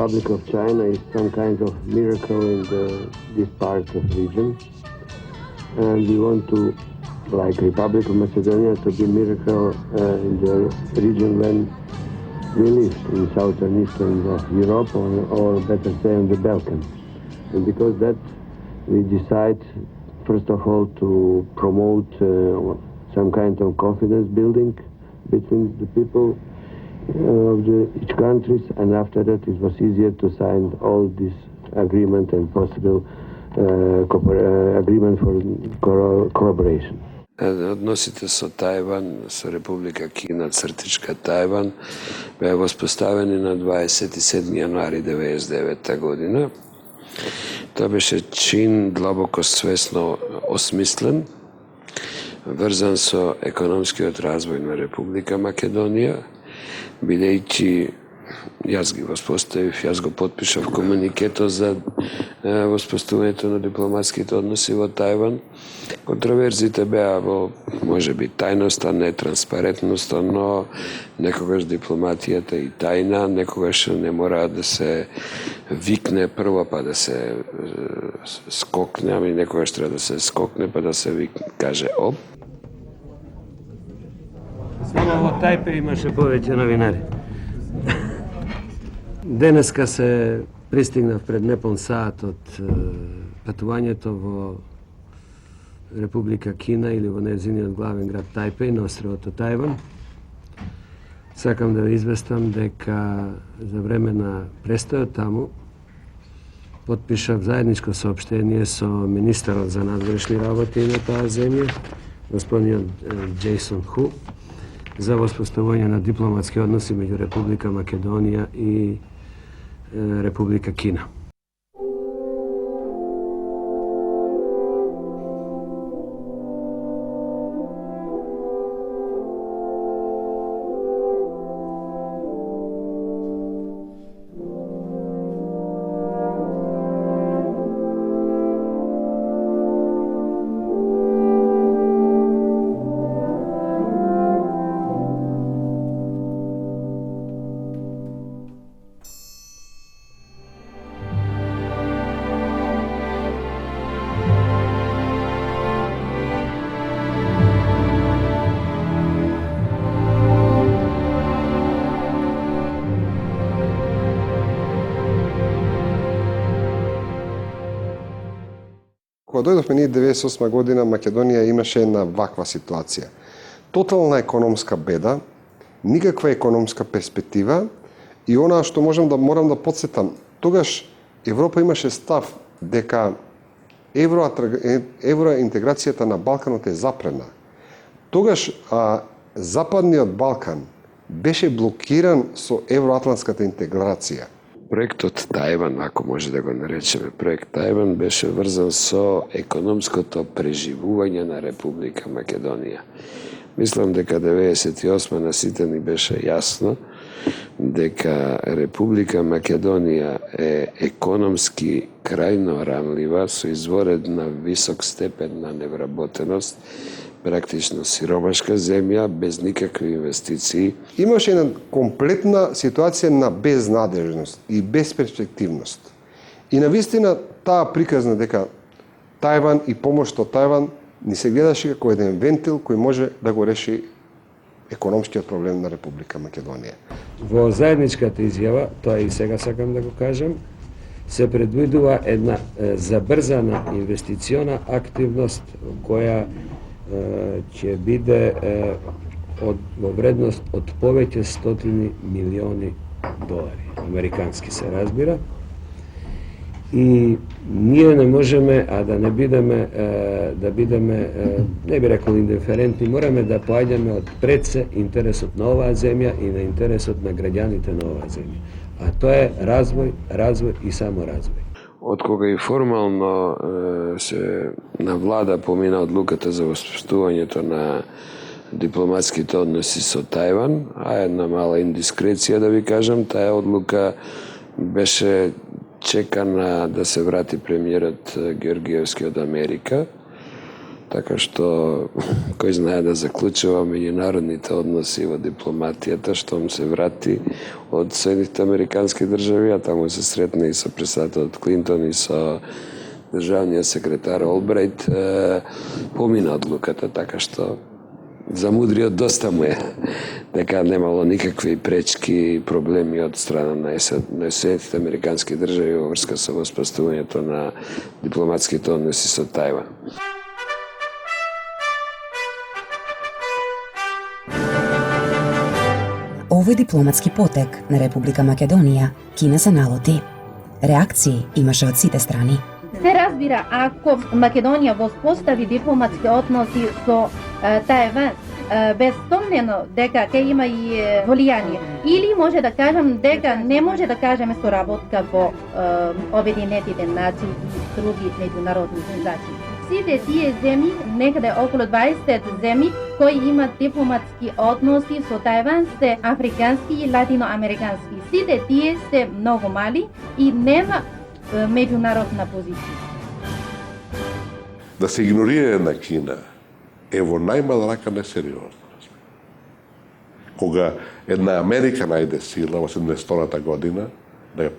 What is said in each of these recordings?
Republic of China is some kind of miracle in this part of region. And we want to, like Republic of Macedonia, to be miracle in the region when we live in southern eastern of Europe, or better say on the Balkans. And because that, we decide first of all to promote some kind of confidence building between the people of each countries, and after that it was easier to sign all this agreement and possible agreement for collaboration. Odnosите со Тајван, со Република Кина, цртичка Тајван, беа воспоставени на 27. јануари 1999 година. Тоа беше чин длабоко свесно осмислен, врзан со економскиот развој на Република Македонија, бидејќи јас ги воспоставив, јас го потпишав комуникето за воспоставувањето на дипломатските односи во Тајван. Контроверзите беа во, можеби, тајноста, нетранспарентноста, но некогаш дипломатијата и тајна, некогаш не мора да се викне прво па да се скокне, ами некогаш треба да се скокне па да се каже оп. Само во Тајпе имаше повеќе новинари. Денеска се пристигнав пред непон саат од патувањето во Република Кина или во нејзиниот главен град Тајпеј на островото Тајван. Сакам да ви известам дека за време на престојот таму потпишав заедничко соопштение со министерот за надворешни работи на таа земја, господинот Џејсон Ху, за воспоставување на дипломатски односи меѓу Република Македонија и Република Кина. Кога дојдовме ние 98 година, Македонија имаше една ваква ситуација. Тотална економска беда, никаква економска перспектива и она што морам да подсетам, тогаш Европа имаше став дека евроинтеграцијата на Балканот е запрена. Тогаш Западниот Балкан беше блокиран со евроатлантската интеграција. Проектот Тајван, ако може да го наречеме проект Тајван, беше врзан со економското преживување на Република Македонија. Мислам дека 98 на сите ни беше јасно дека Република Македонија е економски крајно ранлива, со изворедна висок степен на невработеност, практично сиромашка земја, без никакви инвестиции. Имаше една комплетна ситуација на безнадежност и безперспективност. И навистина таа приказна дека Тајван и помошта од Тајван ни се гледаше како еден вентил кој може да го реши економскиот проблем на Република Македонија. Во заедничката изјава, тоа и сега сакам да го кажам, се предвидува една забрзана инвестициона активност која ќе биде во вредност од повеќе стотини милиони долари, американски се разбира. И ние не можеме, да не бидеме, не би рекол индиферентни, мораме да поаѓаме од пред се интересот на оваа земја и на интересот на граѓаните на оваа земја. А тоа е развој и само развој. Од кога и формално се на влада помина одлуката за воспоставувањето на дипломатските односи со Тајван, а една мала индискреција да ви кажам, таа одлука беше чекана да се врати премиерот Георгиевски од Америка. така што кој знае да заклучува меѓународните односи во дипломатијата, штом се врати од Соединетите Американски држави, а таму се сретна и со председателот Клинтон и со државниот секретар Олбрайт, помина одлуката, така што за мудриот доста му е, дека немало никакви пречки и проблеми од страна на Соединетите Американски држави во врска со воспоставувањето на дипломатските односи со Тајван. Овој дипломатски потек на Република Македонија Кина се налоти. Реакции имаше од сите страни. Се разбира, ако Македонија воспостави дипломатски односи со Тајван, безсомнено дека ќе има и влијание. Или може да кажам дека не може да кажеме соработка во Обединетите нации и други меѓународни организации. Сите тие земји, некаде околу 20 земји кои имат дипломатски односи со Тајван, се африкански и латиноамерикански. Сите тие се многу мали и нема меѓународна позиција. Да се игнорира една Кина е во најмала рака несериозно. Кога една Америка најде сила во 70-та година да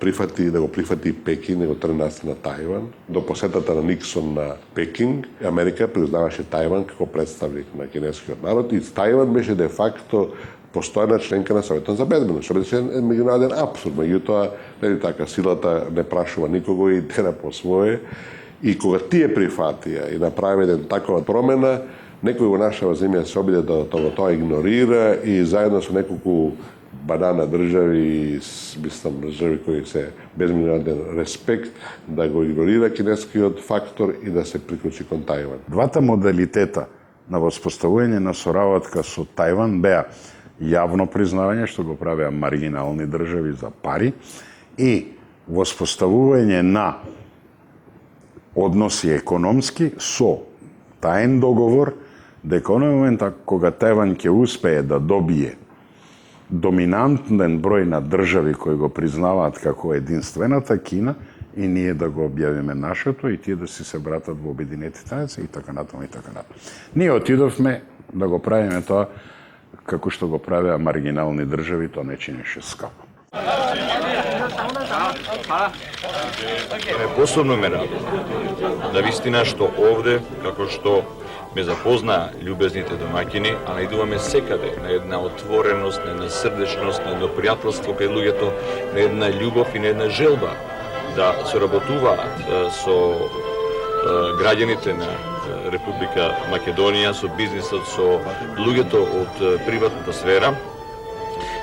го прифати Пекин и го тргна на Тајван, до посетата на Никсон на Пекинг, Америка признаваше Тајван како представник на кинескиот народ и Тајван беше де факто постојана членка на Советот за безбедност, што беше меѓународен апсурд. Меѓутоа, нели така, силата не прашува никого и тера по свое. И кога тие прифатија и направи еден такова промена, некој во нашава земја се обиде да тоа игнорира и заедно со неколку банана држави, мислам држави кои се без меѓународен респект, да го игнорира кинескиот фактор и да се приклучи кон Тајван. Двата модалитета на воспоставување на соработка со Тајван беа јавно признавање, што го правеа маргинални држави за пари, и воспоставување на односи економски со таен договор, дека оној момент кога Тајван ќе успее да добие доминантен број на држави кои го признаваат како единствената Кина, и ние да го објавиме нашето и тие да си се братат во Обединетите нации и така натаму и така натаму. Ние отидовме да го правиме тоа како што го правеа маргинални држави, тоа не чинеше скапо. Посебно ме радува да вистина што овде, како што ме запознаа љубезните домаќини, а најдуваме секаде на една отвореност, на една срдечност, на едно пријателство кај луѓето, на една љубов и на една желба да соработуваат со граѓаните на Република Македонија, со бизнисот, со луѓето од приватната сфера.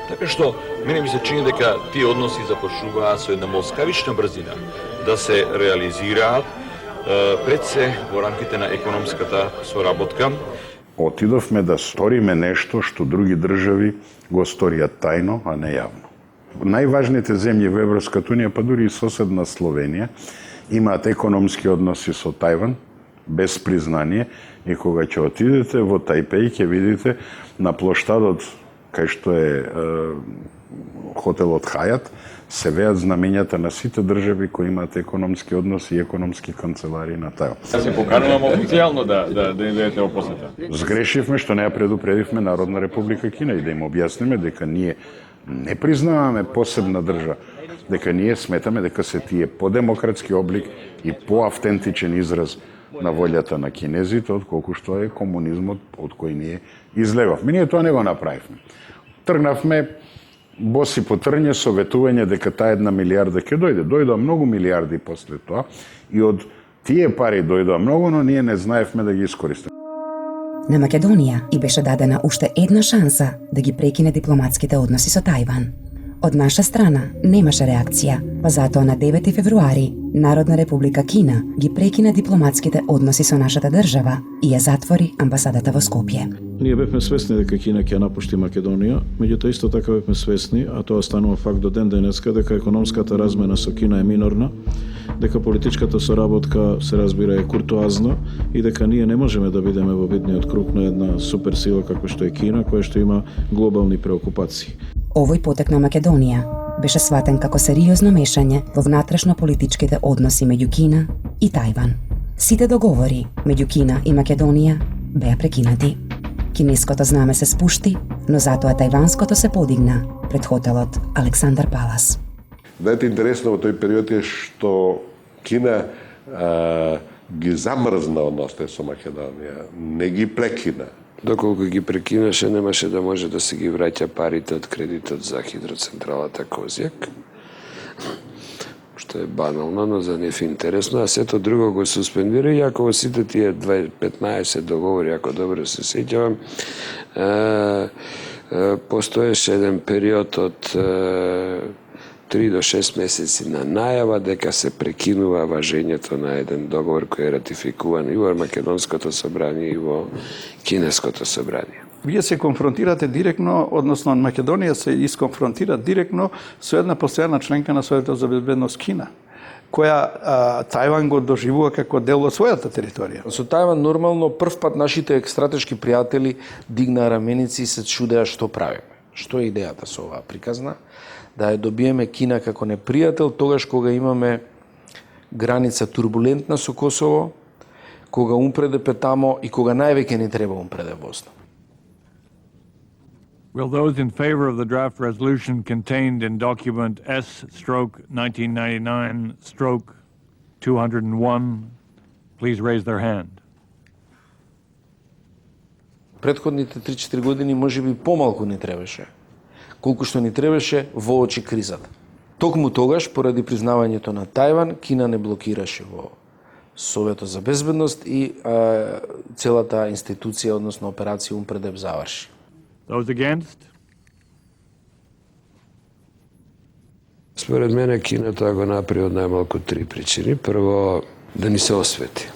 Така што, мене ми се чини дека тие односи започнуваат со една молскавична брзина да се реализираат пред се во рамките на економската соработка. Отидовме да сториме нешто што други држави го сториат тајно, а не јавно. Најважните земји во Европската унија, па дури и соседна Словенија, имаат економски односи со Тајван, без признание, и кога ќе отидете во Тајпеј, ќе видите на плоштадот кај што е хотелот Хајат, се веат знамењата на сите држави кои имаат економски односи и економски канцелари на Тајван. Да се поканувам официјално да идете во посета. Сгрешивме што не ја предупредивме Народна Република Кина и да им објасниме дека ние не признаваме посебна држава, дека ние сметаме дека се тие по-демократски облик и по-автентичен израз на волјата на кинезите, отколку што е комунизмот од кој ние излегавме. Ние тоа не го направивме. Тргнавме боси по трње со ветување дека таа 1 милијарда ќе дојде. Дојдоа многу милијарди после тоа и од тие пари дојдоа многу, но ние не знаевме да ги искористиме. На Македонија и беше дадена уште една шанса да ги прекине дипломатските односи со Тајван. Од наша страна немаше реакција, па затоа на 9 февруари Народна Република Кина ги прекина дипломатските односи со нашата држава и ја затвори амбасадата во Скопје. Ние бевме свесни дека Кина ќе напушти Македонија, меѓутоа исто така бевме свесни, а тоа станува факт до ден денеска, дека економската размена со Кина е минорна, дека политичката соработка се разбира е куртуазна и дека ние не можеме да бидеме во видниот круг на една суперсила како што е Кина, која што има глобални преокупации. Овој потек на Македонија беше сватен како сериозно мешање во внатрешно политичките односи меѓу Кина и Тајван. Сите договори меѓу Кина и Македонија беа прекинати. Кинеското знаме се спушти, но затоа тајванското се подигна пред хотелот Александар Палас. Знаете, интересно во тој период е што Кина ги замрзна односите со Македонија, не ги прекина. Доколку ги прекинаше, немаше да може да се ги враќа парите од кредитот за хидроцентралата Козјак, што е банално, но за нив интересно, а сето друго го суспендира, иако во сите тие 15 договори, ако добро се сеќавам, постоеше еден период од 3 до 6 месеци на најава дека се прекинува важењето на еден договор кој е ратификуван и во Македонското собрание и во Кинеското собрание. Вие се конфронтирате директно, односно Македонија се исконфронтира директно со една постојана членка на Советот за безбедност Кина, која Тајван го доживува како дел од својата територија. Со Тајван нормално прв пат нашите стратешки пријатели дигнаа раменици и се чудеа што правиме. Што е идејата со оваа приказна? Да ја добиеме Кина како непријател тогаш кога имаме граница турбулентна со Косово, кога умпреде петамо и кога највеќе ни треба умпреде Босна. Will those in favor of the draft resolution contained in document S/1999/201 please raise their hand? Претходните 3-4 години можеби помалку ни требаше, колку што ни требаше во очи кризата. Токму тогаш, поради признавањето на Тајван, Кина не блокираше во Советот за безбедност и целата институција, односно операција Умпредеп заврши. Those against? Според мене Кина тоа го направи од најмалку 3 причини. Прво, да ни се освети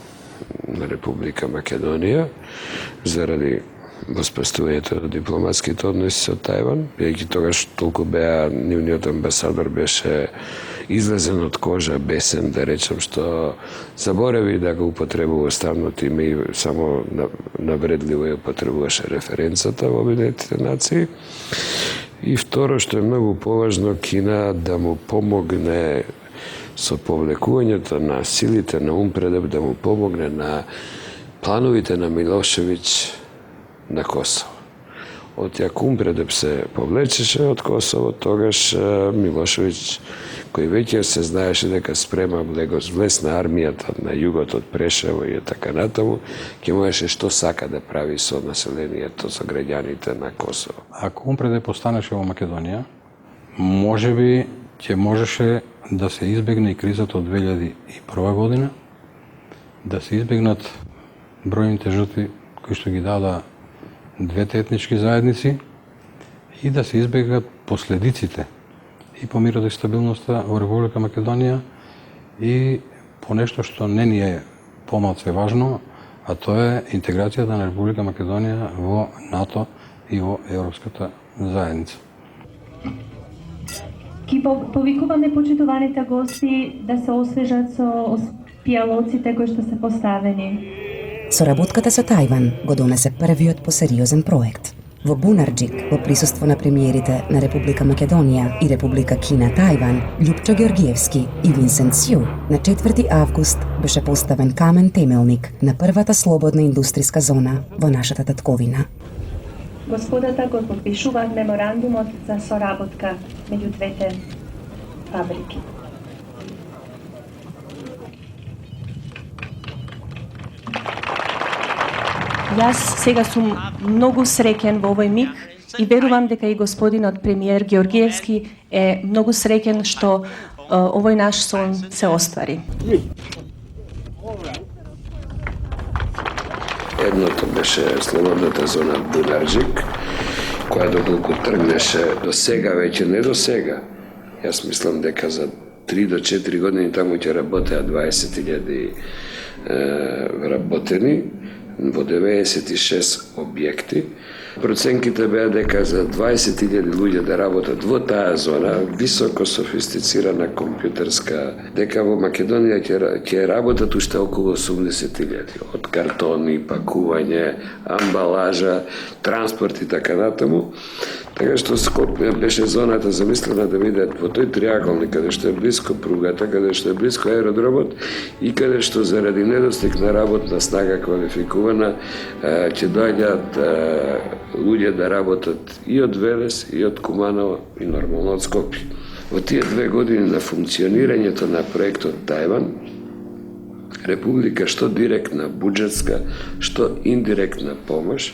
на Република Македонија заради воспоставувањето на дипломатските односи со Тајван, бидејќи тогаш толку беа нивниот амбасадор беше излезен од кожа, бесен, да речем, што заборави да го употребува ставното име и само навредливо ја употребуваше референцата во Обединетите нации. И второ, што е многу поважно, Кина да му помогне со повлекувањето на силите на Умпредеп, да му помогне на плановите на Милошевиќ на Косово. Од јак Умпредеп се повлечеше од Косово, тогаш Милошевиќ, кој веќе се знаеше дека спрема влез на армијата на југот од Прешево и така натаму, ќе можеше што сака да прави со населението, со граѓаните на Косово. Ако Умпредеп останеше во Македонија, можеби ќе можеше да се избегне и кризата од 2001 година, да се избегнат бројните жртви кои што ги дада двете етнички заедници и да се избегнат последиците и по мирот и стабилноста во Република Македонија и по нешто што не ни е помалку важно, а тоа е интеграцијата на Република Македонија во НАТО и во Европската заедница. Ки повикуваме почитуваните гости да се освежат со пијалоците кои што се поставени. Соработката со Тајван го донесе првиот посериозен проект. Во Бунарџик, во присуство на премиерите на Република Македонија и Република Кина Тајван, Љупчо Георгиевски и Винсент Сју, на 4 август беше поставен камен темелник на првата слободна индустријска зона во нашата татковина. Господата го подпишуваат меморандумот за соработка меѓу двете фабрики. Јас сега сум многу среќен во овој миг и верувам дека и господинот премиер Георгиевски е многу среќен што овој наш сон се оствари. Едното беше слободната зона Бунарџик, која доколку тргнеше до сега, веќе не до сега. Јас мислам дека за 3 до 4 години таму ќе работеа 20.000 вработени во 96 објекти, Проценките беа дека за 20.000 луѓе да работат во таа зона, високо софистицирана компјутерска, дека во Македонија ќе работат уште околу 80.000, од картони, пакување, амбалажа, транспорт и така натаму. Така што Скопје беше зоната замислена да биде во тој триаголник, каде што е близко пругата, каде што е близко аеродромот и каде што заради недостиг на работна снага квалификувана ќе доаѓаат луѓе да работат и од Велес, и од Куманово, и нормално од Скопје. Во тие 2 години на функционирањето на проектот Тајван, Република што директна буџетска, што индиректна помош,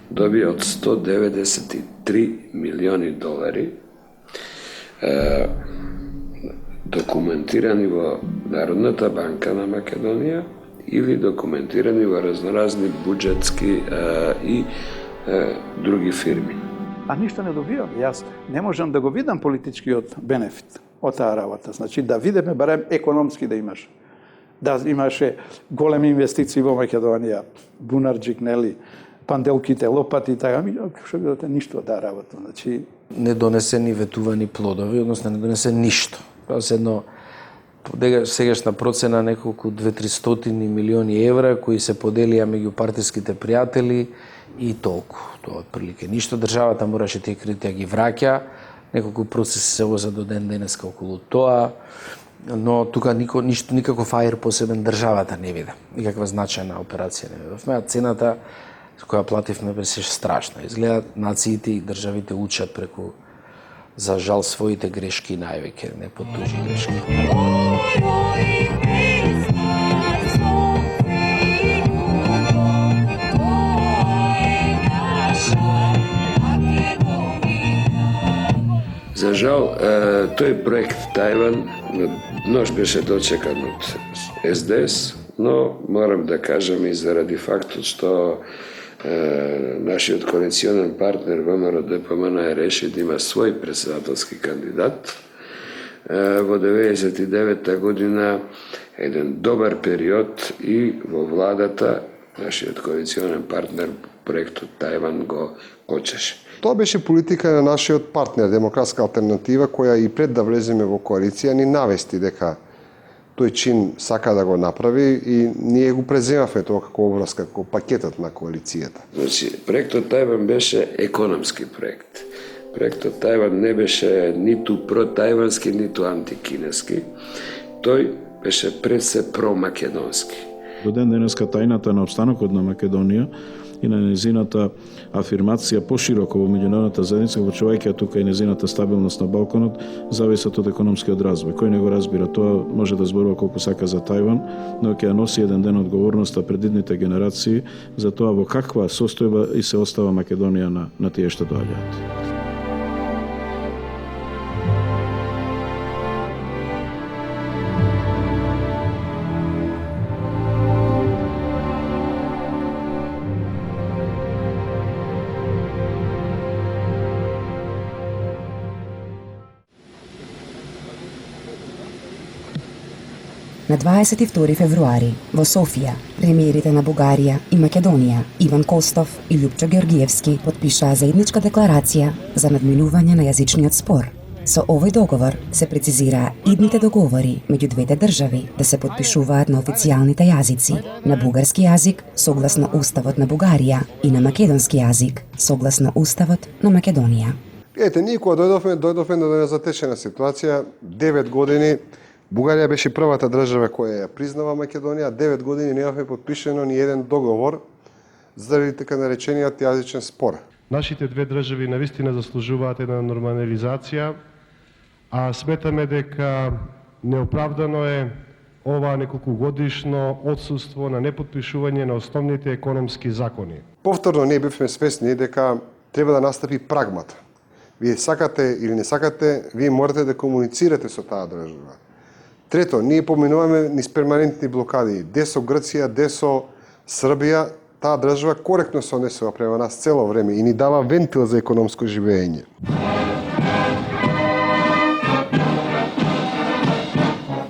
добија од 193 милиони долари, документирани во Народната банка на Македонија или документирани во разноразни буџетски и други фирми. А ништо не добивам. Јас не можам да го видам политичкиот бенефит од таа работа. Значи да видиме барем економски да имаш. Да имаше големи инвестиции во Македонија, бунарџик, нели, панделките, лопати, така, што бидете ништо од таа работа. Значи не донесени ветувани плодови, односно не донесе ништо. Едно сегашна процена неколку 200-300 милиони евра кои се поделија меѓу партиските пријатели и толку. Тоа отприлике ништо. Државата мораше тие кредити да ги враќа. Неколку процеси се возат до ден денеска околу тоа. Но тука никаков аер посебен државата не виде. Никаква значајна операција не виде. Цената која плативме беше страшна. Изгледа нациите и државите учат преку, за жал, своите грешки највеќе, не по тужи грешки. За жал, тој проект Тајван нож беше дочекан од СДС, но морам да кажам и заради фактот што нашиот коалиционен партнер ВМРО-ДПМН реши да има свој председателски кандидат. Во 1999 година еден добар период и во владата нашиот коалиционен партнер проектот Тајван го кочеше. Тоа беше политика на нашиот партнер Демократска алтернатива, која и пред да влеземе во коалиција ни навести дека тој чин сака да го направи и ние го преземавме тоа како обврска, како пакетот на коалицијата. Значи, проектот Тајван беше економски проект. Проектот Тајван не беше ниту про-тајвански, ниту антикинески. Тој беше пред се про-македонски. До ден денеска тајната на обстанокот на Македонија и на незината афирмација пошироко во меѓународната заедница, вклучувајќи тука и незината стабилност на Балканот, зависат од економскиот развој. Кој не го разбира тоа, може да зборува колку сака за Тајван, но ќе носи еден ден одговорноста пред идните генерации за тоа во каква состојба и се остава Македонија на тие што доаѓаат. На 22 февруари во Софија, премиерите на Бугарија и Македонија, Иван Костов и Љупчо Георгиевски, потпишаа заедничка декларација за надминување на јазичниот спор. Со овој договор се прецизираа идните договори меѓу двете држави да се потпишуваат на официјалните јазици, на бугарски јазик согласно Уставот на Бугарија и на македонски јазик согласно Уставот на Македонија. Ете, ние кога дојдовме до незатешена ситуација, 9 години Бугарија беше првата држава која ја признава Македонија, 9 години немавме подпишено ни еден договор заради така наречениот јазичен спор. Нашите две држави навистина заслужуваат една нормализација, а сметаме дека неоправдано е ова неколкугодишно отсуство на неподпишување на основните економски закони. Повторно ние бевме свесни дека треба да настапи прагмата. Вие сакате или не сакате, вие морате да комуницирате со таа држава. Трето, ние поминуваме низ перманентни блокади, де со Грција, де со Србија, таа држава коректно се однесува према нас цело време и ни дава вентил за економско живење.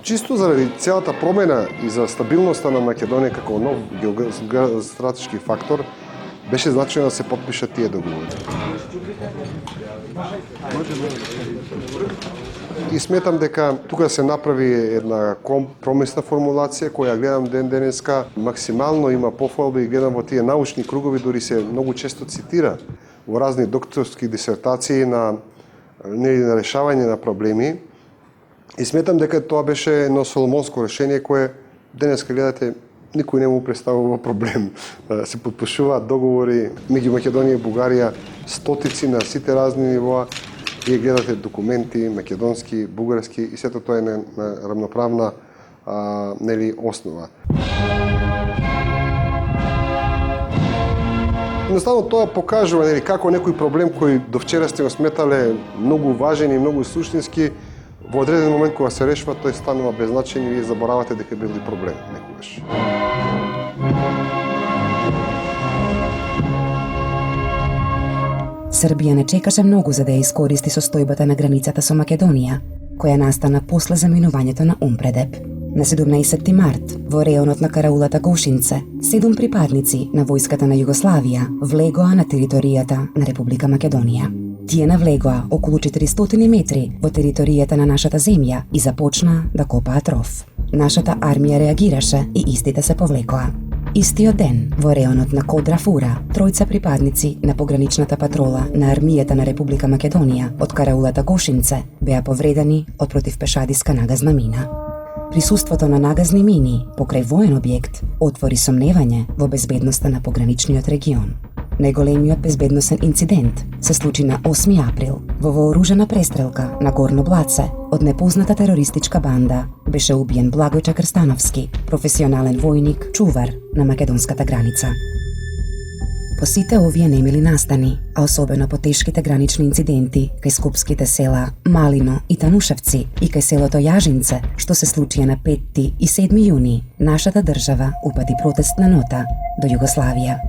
Чисто заради целата промена и за стабилноста на Македонија како нов геостратешки фактор, беше значено да се потпишат тие договори. И сметам дека тука се направи една компромисна формулација која гледам денеска максимално има пофалби и гледам во тие научни кругови, дури се многу често цитира во разни докторски дисертации на решавање на проблеми. И сметам дека тоа беше едно соломонско решение кое денеска гледате никој не му представува проблем. Се подпишуваат договори меѓу Македонија и Бугарија, стотици на сите разни нивоа. Вие гледате документи македонски, бугарски и сето тоа е на рамноправна основа. Едноставно тоа покажува како некој проблем кој до вчера сте го сметале многу важен и многу суштински, во одреден момент кога се решува тој станува беззначен и вие заборавате дека бил и проблем некогаш. Србија не чекаше многу за да ја искористи состојбата на границата со Македонија, која настана после заминувањето на Умпредеп. На 17 март, во реонот на караулата Гошинце, 7 припадници на војската на Југославија влегоа на територијата на Република Македонија. Тие навлегоа околу 400 метри во територијата на нашата земја и започнаа да копаат ров. Нашата армија реагираше и истите се повлекоа. Истиот ден, во реонот на Кодра Фура, тројца припадници на пограничната патрола на армијата на Република Македонија од караулата Гошинце беа повредени од противпешадиска нагазна мина. Присуството на нагазни мини покрај воен објект отвори сомневање во безбедноста на пограничниот регион. Најголемиот безбедносен инцидент се случи на 8 април во вооружена престрелка на Горно Блаце од непозната терористичка банда. Беше убиен Благојча Крстановски, професионален војник, чувар на македонската граница. По сите овие немили настани, а особено по тешките гранични инциденти кај скопските села Малино и Танушевци и кај селото Јажинце, што се случија на 5 и 7 јуни, нашата држава упати протестна нота до Југославија.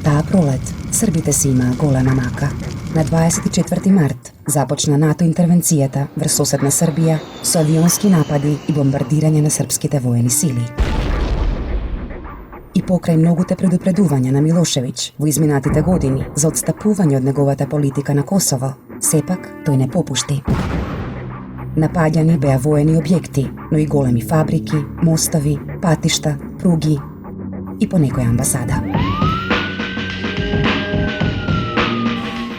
Таа пролет, србите си имаа голема мака. На 24 март започна НАТО интервенцијата врз соседна Србија со авионски напади и бомбардирање на српските воени сили. И покрај многуте предупредувања на Милошевиќ во изминатите години за одстапување од неговата политика на Косово, сепак тој не попушти. Напаѓани беа воени објекти, но и големи фабрики, мостови, патишта, пруги и по некоја амбасада.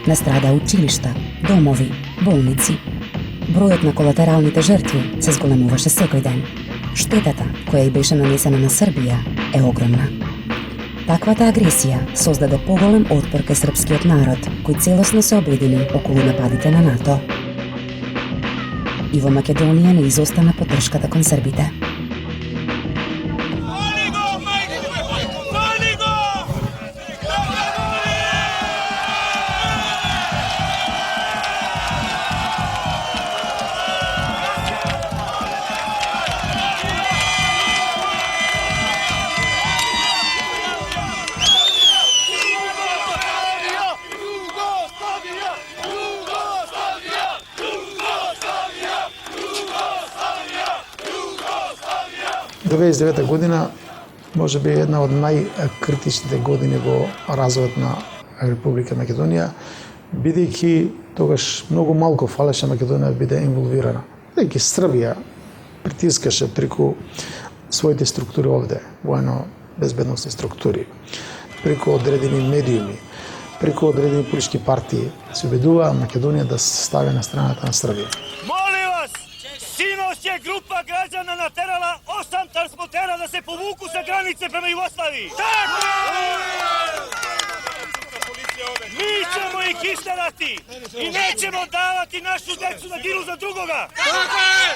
Настрада училишта, домови, болници. Бројот на колатералните жртви се зголемуваше секој ден. Штетата која и беше нанесена на Србија е огромна. Таквата агресија создаде поголем отпор кај српскиот народ, кој целосно се обедини околу нападите на НАТО. И во Македонија не изостана поддршката кон србите. До 1999 година може би една од најкритичните години во развојот на Република Македонија, бидејќи тогаш многу малку фалеше Македонија да биде инволвирана. Бидејќи Србија притискаше преку своите структури овде, воено-безбедносни структури, преку одредени медиуми, преку одредени политички партии, се убедува Македонија да се стави на страната на Србија. Sinoć je grupa građana naterala 8 transportera da se povuku sa granice prema Jugoslaviji. Tako je! Mi ćemo ih isterati i nećemo davati našu decu da ginu za drugoga. Tako je!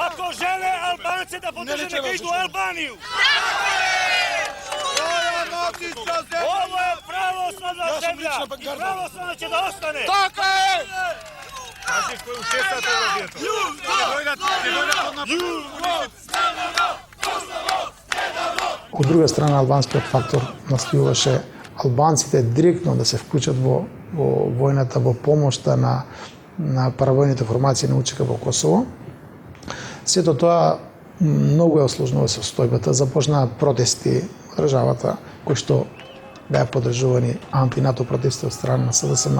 Ako žele Albance da podrže, neka idu u Albaniju. Ovo je pravoslavna zemlja i pravoslavna će da ostane. Tako je! Од друга страна, албанскиот фактор настојуваше албанците директно да се вклучат во војната, во помошта на паравојните формации на УЧК во Косово. Сето тоа многу ја осложнува состојбата, започнаа протести во државата кои што беа поддржувани антинато протести од страна на СДСМ.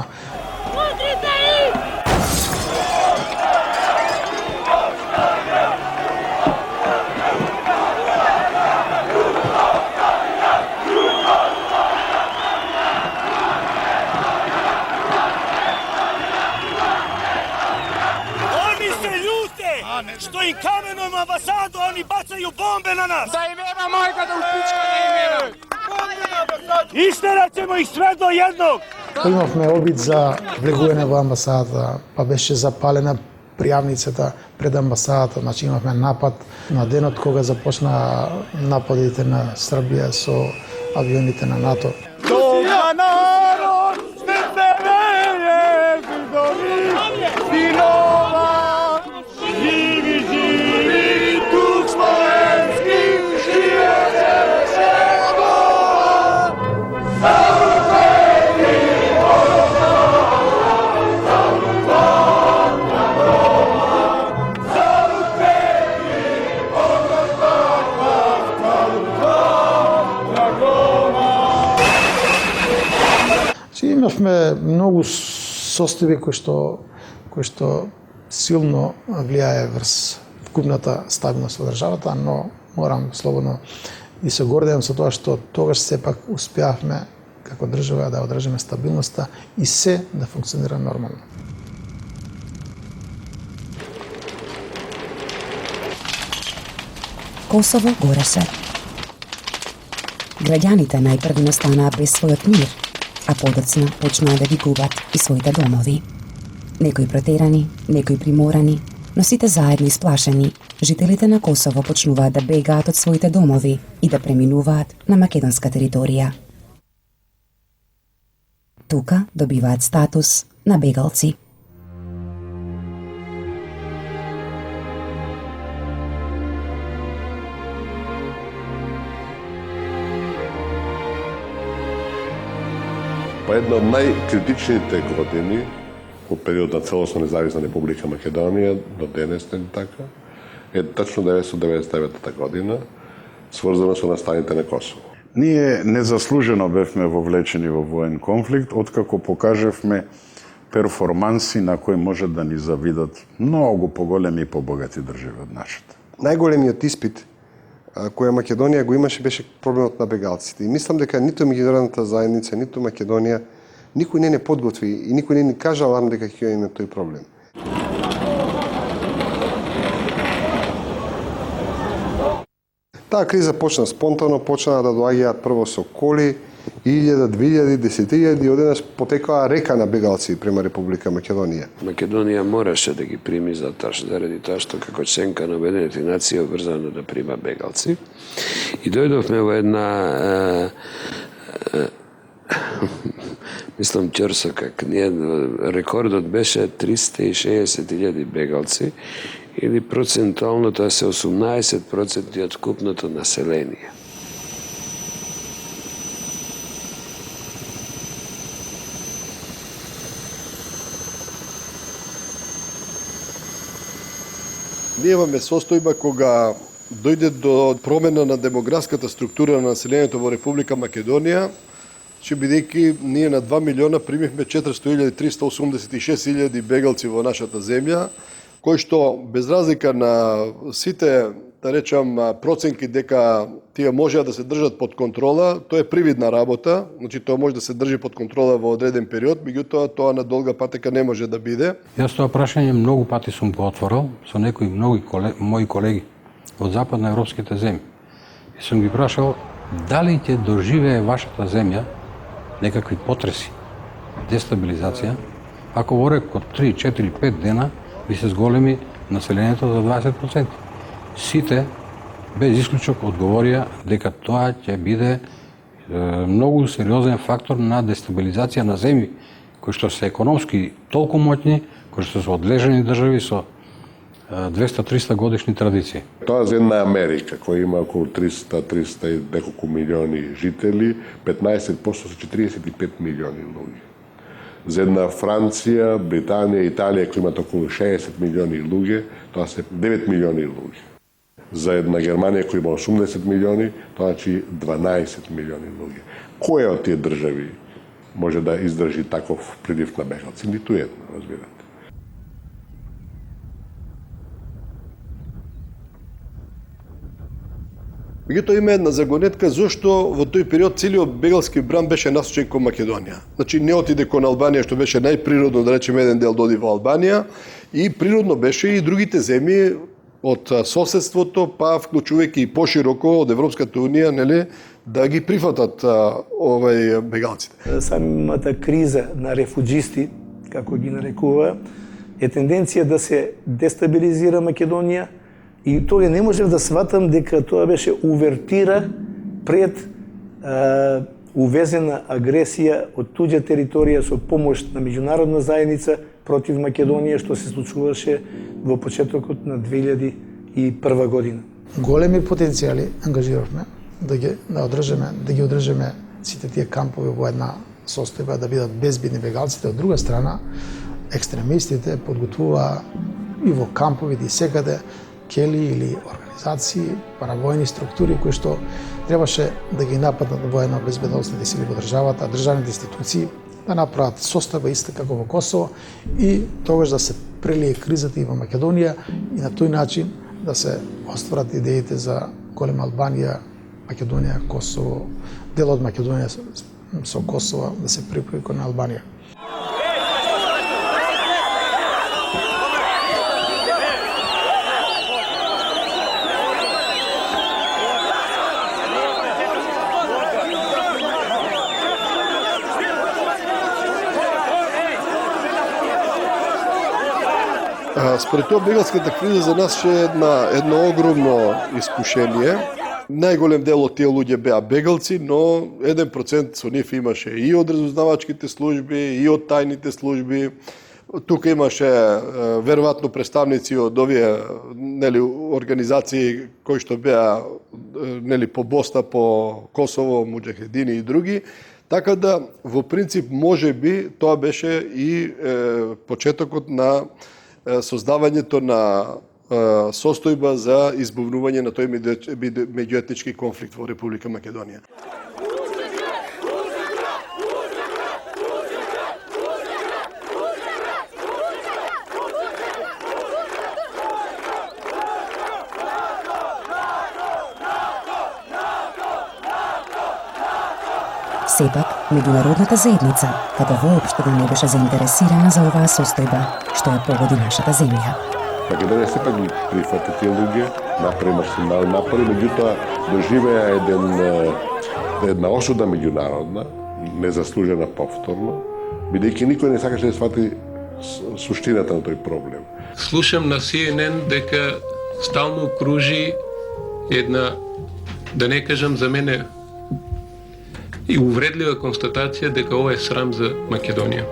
Što im kamenom ambasadu, oni bacaju bombe na nas! Da im nema majka da uspička ne imena! Isterat ćemo ih sve do jednog! Имавме обид за влегување во амбасадата, па беше запалена пријавницата пред амбасадата, значи имавме напад на денот кога започна нападите на Србија со авионите на НАТО. Dobar narod, sve se veje, zidovi, sinova, živi, živi, Tuk Slovenski, žive se Имавме многу состојби кои што силно влијае врз вкупната стабилност во државата, но морам слободно и се гордеам со тоа што тогаш сепак успеавме како држава да одржиме стабилноста и се да функционира нормално. Косово гореше. Граѓаните најпрвино станаа без својот мир, а подоцна почнаа да ги губат и своите домови. Некои протерани, некои приморани, но сите заедно исплашени, жителите на Косово почнуваат да бегаат од своите домови и да преминуваат на македонска територија. Тука добиваат статус на бегалци. Па една од најкритичните години во период на целосно независна Република Македонија до денес, нели така, е тачно 1999 година, сврзана со настаните на Косово. Ние незаслужено бевме вовлечени во воен конфликт, откако покажевме перформанси на кои може да ни завидат многу поголеми и побогати држави од нашата. Најголемиот испит која Македонија го имаше беше проблемот на бегалците. И мислам дека ниту меѓународната заедница, ниту Македонија, никој не подготви и никој не ни кажа аларм дека ќе имаме тој проблем. Таа криза почна спонтано, почна да доаѓаат прво со коли, 1000, 2000, 10.000 и одеднаш потекаа река на бегалци према Република Македонија. Македонија мораше да ги прими заради тоа што како членка на Обединетите нации обврзано да прима бегалци. И дојдовме во една мислам ќорсока книга, рекордот беше 360.000 бегалци или процентуално тоа се 18% од купното население. Ние имаме состојба кога дојде до промена на демографската структура на населението во Република Македонија, че бидејќи ние на 2 милиона примивме 400.386.000 бегалци во нашата земја, кои што без разлика на сите, да речам, проценки дека тие можеа да се држат под контрола, тоа е привидна работа, значи тоа може да се држи под контрола во одреден период, меѓутоа тоа на долга патека не може да биде. Јас тоа прашање многу пати сум го отворил со некои мои колеги од западноевропските земји. И сум ги прашал дали ќе доживее вашата земја некакви потреси, дестабилизација, ако во рек од 3, 4, 5 дена ви се зголеми населението за 20%. Сите, без исклучок, одговорија дека тоа ќе биде многу сериозен фактор на дестабилизација на земји кои што се економски толку моќни, кои што се одлежени држави со 200-300 годишни традиции. Тоа за една Америка, која има околу 300 и неколку милиони жители, 15% се 45 милиони луѓе. За една Франција, Британија, Италија, кои имат околу 60 милиони луѓе, тоа се 9 милиони луѓе. За една Германија која има 80 милиони, тоа значи 12 милиони луѓе. Која од тие држави може да издржи таков прилив на бегалци? Ниту една, разбирате. Меѓутоа има една загонетка зошто во тој период целиот бегалски бран беше насочен кон Македонија. Значи не отиде кон Албанија, што беше најприродно, да речеме, еден дел доди во Албанија, и природно беше и другите земји од соседството, па вклучувајќи и пошироко од Европската унија, нели, да ги прифатат бегалците. Самата криза на рефуџисти, како ги нарекува, е тенденција да се дестабилизира Македонија. И тога не можев да сватам дека тоа беше увертира пред увезена агресија од туѓа територија со помош на меѓународна заедница против Македонија, што се случуваше во почетокот на 2001 година. Големи потенцијали ангажиравме да ги одржиме сите тие кампови во една состојба, да бидат безбедни бегалците. Од друга страна, екстремистите подготвуваа и во камповите и секаде кели или организации, паравојни структури кои што требаше да ги нападнат военно безбедносните сили во државата, државните институции, да направат состојба иста како во Косово и тогаш да се прелие кризата и во Македонија и на тој начин да се остварат идеите за голема Албанија, Македонија, Косово, дел од Македонија со Косово да се припои кон Албанија. Според тоа, бегалската криза за нас е едно огромно искушение. Најголем дел од тие луѓе беа бегалци, но 1% со нив имаше и од разузнавачките служби, и од тајните служби. Тука имаше веројатно представници од овие организации кои што беа по Босна, по Косово, муџахедини и други. Така да, во принцип, можеби тоа беше и почетокот на создавањето на состојба за избавнување на тој меѓуетнички конфликт во Република Македонија. Сепак, меѓународната заедница, како воопшто да не беше заинтересирана за оваа состојба, што ја погоди нашата земја. Македонија сепак ги прифати тие луѓе, направи максимални напори, меѓутоа доживеа една осуда меѓународна, незаслужена повторно, бидејќи никој не сакаше да свати суштината на тој проблем. Слушам на CNN дека стално кружи една, да не кажам за мене, и увредлива констатација дека ова е срам за Македонија.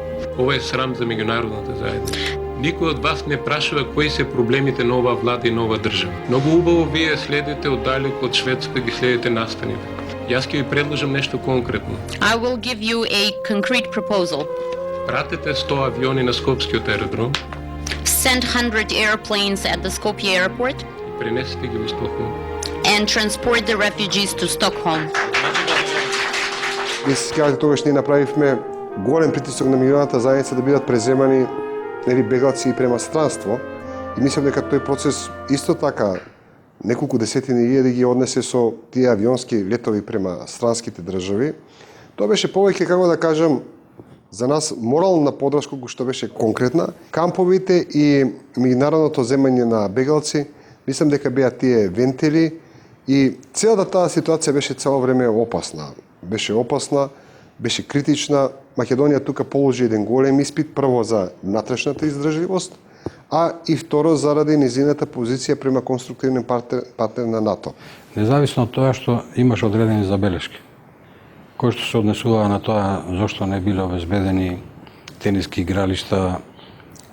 Ова е срам за меѓународната заедница. Никој од вас не прашува кои се проблемите на оваа влада и на оваа држава. Многу убаво вие следите оддалеку од Шведска, ги следите настаните. Јас ќе ви предложам нешто конкретно. I will give you a concrete proposal. Пратете 100 авиони на Скопскиот аеродром. Send 100 airplanes at the Skopje airport. И пренесете ги во Стокхолм. And transport the refugees to Stockholm. Вие се сеќавате, тогаш ние направивме голем притисок на меѓународната заедница да бидат преземани бегалци и према странство. И мислам дека тој процес исто така неколку десетини илјади ги однесе со тие авионски летови према странските држави. Тоа беше повеќе, како да кажам, за нас морална подршка која што беше конкретна. Камповите и меѓународното земање на бегалци, мислам дека беа тие вентили и целата таа ситуација беше цело време опасна. Беше опасна, беше критична. Македонија тука положи еден голем испит, прво за внатрешната издржливост, а и второ заради низината позиција према конструктивен партнер на НАТО. Независно од тоа што имаш одредени забелешки, кои што се однесуваа на тоа зошто не биле обезбедени тениски игралишта,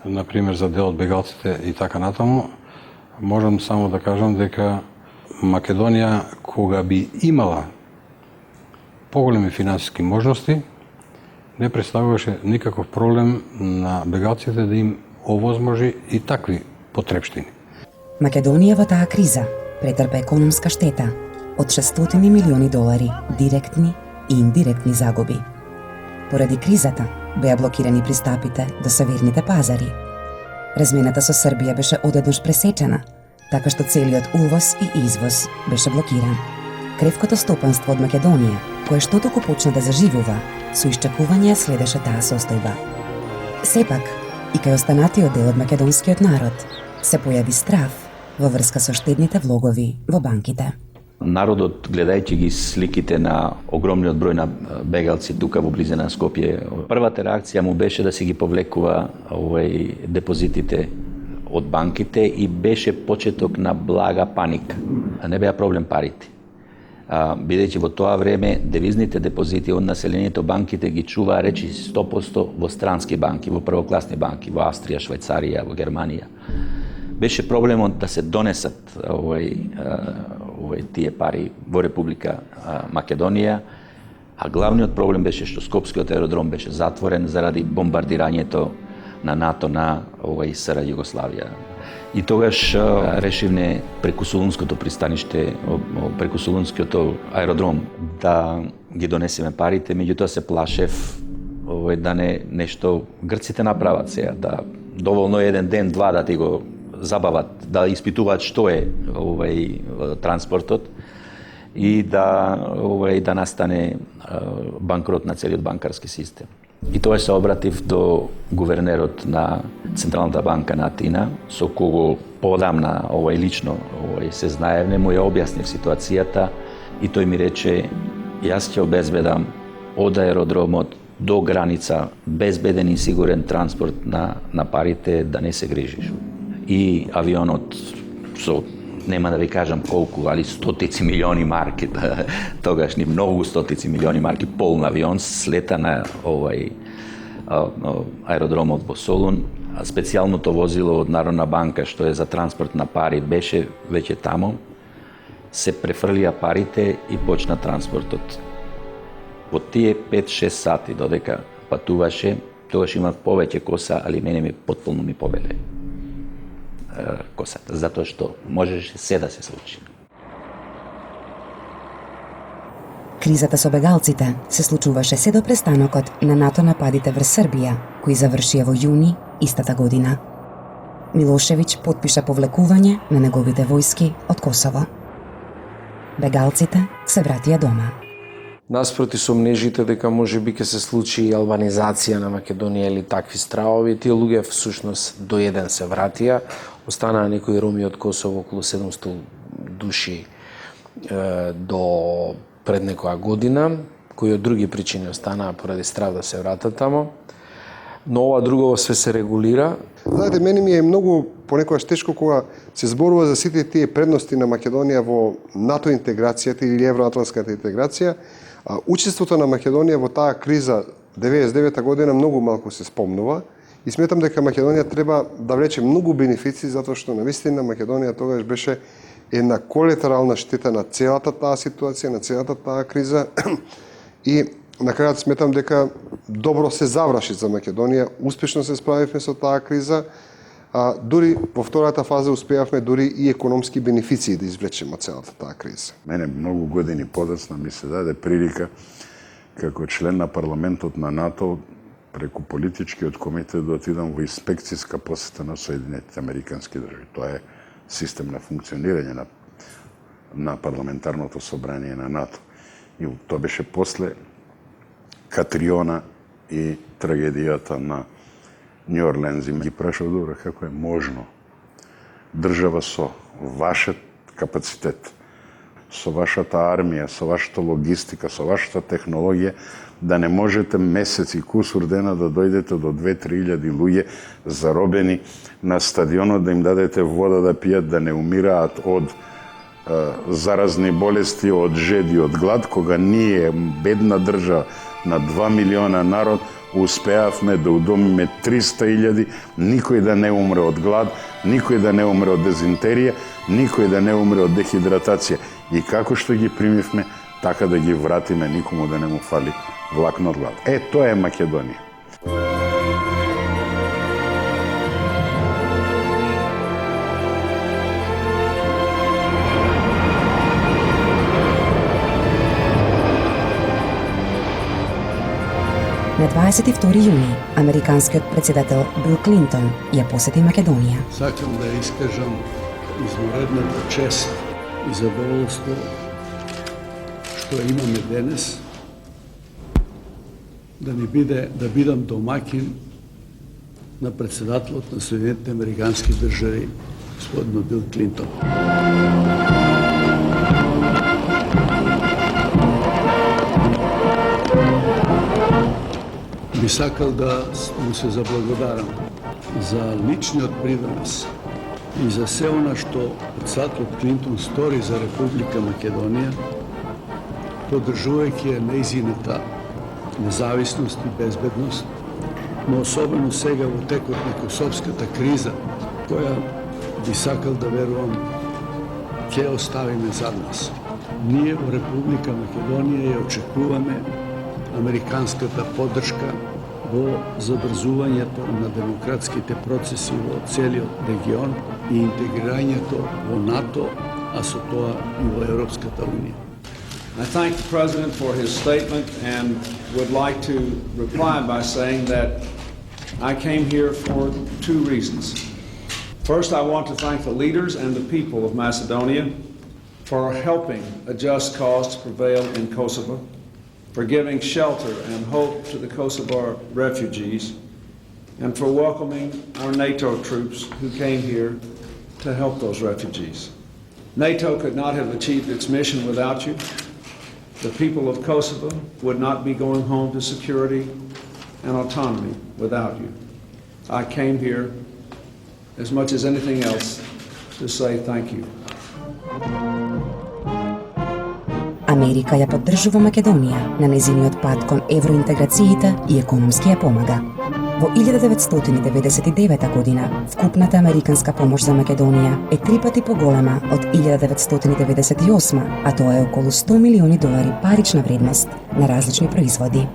например за дел од бегалците и така натаму, можам само да кажам дека Македонија, кога би имала поголеми финансиски можности, не представуваше никаков проблем на бегалците да им овозможи и такви потрепштини. Македонија во таа криза претрпе економска штета од $600 милиони директни и индиректни загуби. Поради кризата беа блокирани пристапите до северните пазари. Размената со Србија беше одеднаш пресечена, така што целиот увоз и извоз беше блокиран. Кревкото стопанство од Македонија, кое што току почна да заживува, со исчекување следеше таа состојба. Сепак, и кај останатиот дел од македонскиот народ, се појави страф во врска со штедните влогови во банките. Народот, гледајќи ги сликите на огромниот број на бегалци тука во близина на Скопје, првата реакција му беше да си ги повлекува депозитите од банките и беше почеток на блага паника. Не беа проблем парите. Бидејќи во тоа време девизните депозити од населението, банките ги чуваа речи 100% во странски банки, во првокласни банки, во Австрија, Швајцарија, во Германија. Беше проблемот да се донесат тие пари во Република Македонија, а главниот проблем беше што Скопскиот аеродром беше затворен заради бомбардирањето на НАТО на СР Југославија. И тогаш решивме преку Солунското пристаниште, преку Солунскиот аеродром да ги донесеме парите, меѓутоа се плашев да не нешто грците направат сега, да доволно еден ден, два да ти го забават, да испитуваат што е транспортот и да настане банкрот на целиот банкарски систем. И тоа се обратив до гувернерот на Централната банка на Атина, со кого подамна лично се знаевне, му ја објаснив ситуацијата и тој ми рече: јас ќе обезбедам од аеродромот до граница безбеден и сигурен транспорт на парите, да не се грижиш. И авионот со, нема да ви кажам колку, али стотици милиони марки, тогашни многу стотици милиони марки, полн авион, слета на аеродромот во Солун. Специјалното возило од Народна банка, што е за транспорт на пари, беше веќе тамо. Се префрлија парите и почна транспортот. Во тие 5-6 сати додека патуваше, тогаш имав повеќе коса, али мене потполно ми побеле косата, затоа што можеше се да се случи. Кризата со бегалците се случуваше се до престанокот на НАТО нападите врз Србија, кои завршија во јуни истата година. Милошевиќ потпиша повлекување на неговите војски од Косово. Бегалците се вратија дома. Наспроти сомнежите дека можеби ќе се случи албанизација на Македонија или такви стравови, тие луѓе всушност до еден се вратија. Останаа некои роми од Косово, околу 700 души до пред некоја година, кои од други причини останаа поради страв да се вратат тамо. Но ова друго све се регулира. Знаете, мене ми е многу понекогаш тешко кога се зборува за сите тие предности на Македонија во НАТО интеграцијата или евроатлантската интеграција. Учеството на Македонија во таа криза 99 година многу малку се спомнува и сметам дека Македонија треба да влече многу бенефици, затоа што навистина Македонија тогаш беше една колатерална штета на целата таа ситуација, на целата таа криза и на крајот сметам дека добро се заврши за Македонија, успешно се справивме со таа криза, дури во втората фаза успеавме дури и економски бенефиции да извлечеме од целата таа криза. Мене многу години подоцна ми се даде прилика како член на парламентот на НАТО преку политичкиот комитет да отидам во инспекцијска посета на Соединетите Американски држави. Тоа е систем на функционирање на парламентарното собрание на НАТО. И тоа беше после Катриона и трагедијата на Нью Орленз. И ги прашав добро како е можно држава со вашиот капацитет, со вашата армија, со вашата логистика, со вашата технологија, да не можете месец и кусур дена да дојдете до 2-3 илјади луѓе заробени на стадионот, да им дадете вода да пијат, да не умираат од заразни болести, од жеди, од глад, кога ние, бедна држава на 2 милиона народ, успеавме да удомиме 300.000, никој да не умре од глад, никој да не умре од дезинтерија, никој да не умре од дехидратација. И како што ги примивме, така да ги вратиме, никому да не му фали влакно од глад. Тоа е Македонија. На 22 јуни, американскиот председател Бил Клинтон ја посети Македонија. Сакам да искажам изморедната чест и задоволство што имаме денес да бидам домакин на председателот на Соединетите американски држави, господин Бил Клинтон. Би сакал да му се заблагодарам за личниот принос и за се она што председателот Клинтон стори за Република Македонија, поддржувајќи ја нејзината независност и безбедност, но особено сега во текот на косовската криза, која би сакал да верувам ќе оставиме зад нас. Ние во Република Македонија ја очекуваме американската поддршка во забрзувањето на демократските процеси во целиот регион и интегрирањето во НАТО, а со тоа и во Европската унија. I thank the President for his statement and would like to reply by saying that I came here for two reasons. First, I want to thank the leaders and the people of Macedonia for helping a just cause to prevail in Kosovo, for giving shelter and hope to the Kosovar refugees, and for welcoming our NATO troops who came here to help those refugees. NATO could not have achieved its mission without you. The people of Kosovo would not be going home to security and autonomy without you. I came here, as much as anything else, to say thank you. Америка ја поддржува Македонија на незиниот пат кон евроинтеграциите и економски ја помага. Во 1999 година вкупната американска помош за Македонија е 3 пати поголема од 1998, а тоа е околу $100 милиони парична вредност на различни производи.